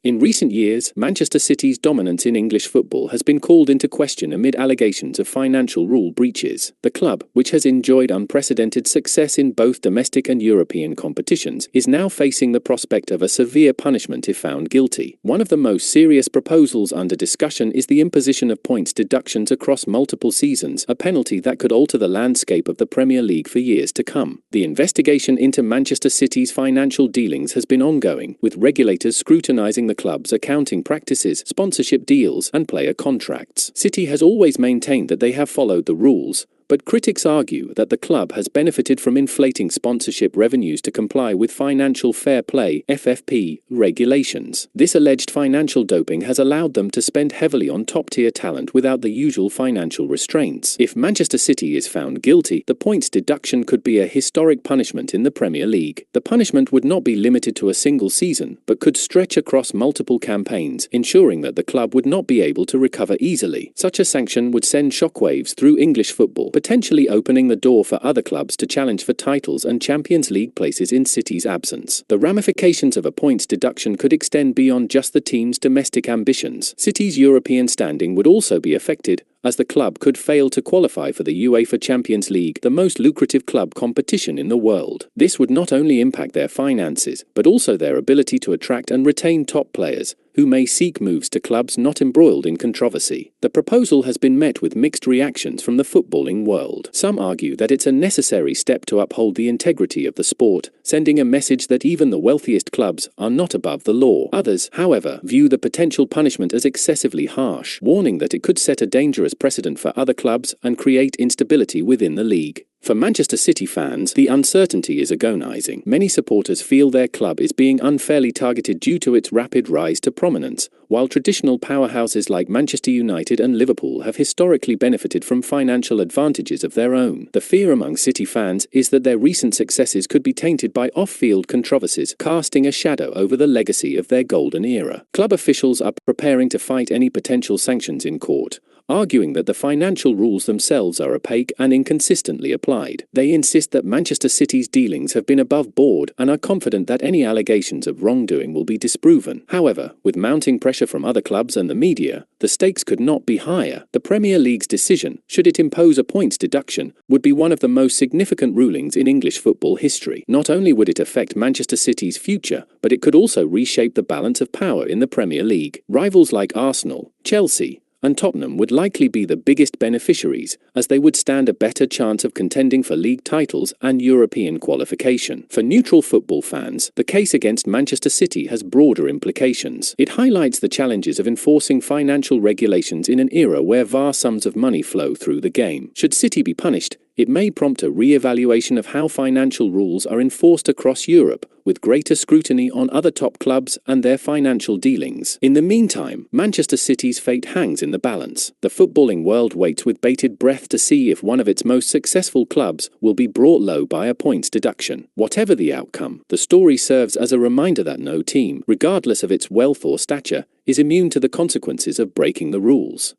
In recent years, Manchester City's dominance in English football has been called into question amid allegations of financial rule breaches. The club, which has enjoyed unprecedented success in both domestic and European competitions, is now facing the prospect of a severe punishment if found guilty. One of the most serious proposals under discussion is the imposition of points deductions across multiple seasons, a penalty that could alter the landscape of the Premier League for years to come. The investigation into Manchester City's financial dealings has been ongoing, with regulators scrutinising the club's accounting practices, sponsorship deals, and player contracts. City has always maintained that they have followed the rules, but critics argue that the club has benefited from inflating sponsorship revenues to comply with financial fair play (FFP) regulations. This alleged financial doping has allowed them to spend heavily on top-tier talent without the usual financial restraints. If Manchester City is found guilty, the points deduction could be a historic punishment in the Premier League. The punishment would not be limited to a single season, but could stretch across multiple campaigns, ensuring that the club would not be able to recover easily. Such a sanction would send shockwaves through English football, potentially opening the door for other clubs to challenge for titles and Champions League places in City's absence. The ramifications of a points deduction could extend beyond just the team's domestic ambitions. City's European standing would also be affected, as the club could fail to qualify for the UEFA Champions League, the most lucrative club competition in the world. This would not only impact their finances, but also their ability to attract and retain top players, who may seek moves to clubs not embroiled in controversy. The proposal has been met with mixed reactions from the footballing world. Some argue that it's a necessary step to uphold the integrity of the sport, sending a message that even the wealthiest clubs are not above the law. Others, however, view the potential punishment as excessively harsh, warning that it could set a dangerous precedent for other clubs and create instability within the league. For Manchester City fans, the uncertainty is agonizing. Many supporters feel their club is being unfairly targeted due to its rapid rise to prominence, while traditional powerhouses like Manchester United and Liverpool have historically benefited from financial advantages of their own. The fear among City fans is that their recent successes could be tainted by off-field controversies, casting a shadow over the legacy of their golden era. Club officials are preparing to fight any potential sanctions in court, arguing that the financial rules themselves are opaque and inconsistently applied. They insist that Manchester City's dealings have been above board and are confident that any allegations of wrongdoing will be disproven. However, with mounting pressure from other clubs and the media, the stakes could not be higher. The Premier League's decision, should it impose a points deduction, would be one of the most significant rulings in English football history. Not only would it affect Manchester City's future, but it could also reshape the balance of power in the Premier League. Rivals like Arsenal, Chelsea, and Tottenham would likely be the biggest beneficiaries, as they would stand a better chance of contending for league titles and European qualification. For neutral football fans, the case against Manchester City has broader implications. It highlights the challenges of enforcing financial regulations in an era where vast sums of money flow through the game. Should City be punished, it may prompt a re-evaluation of how financial rules are enforced across Europe, with greater scrutiny on other top clubs and their financial dealings. In the meantime, Manchester City's fate hangs in the balance. The footballing world waits with bated breath to see if one of its most successful clubs will be brought low by a points deduction. Whatever the outcome, the story serves as a reminder that no team, regardless of its wealth or stature, is immune to the consequences of breaking the rules.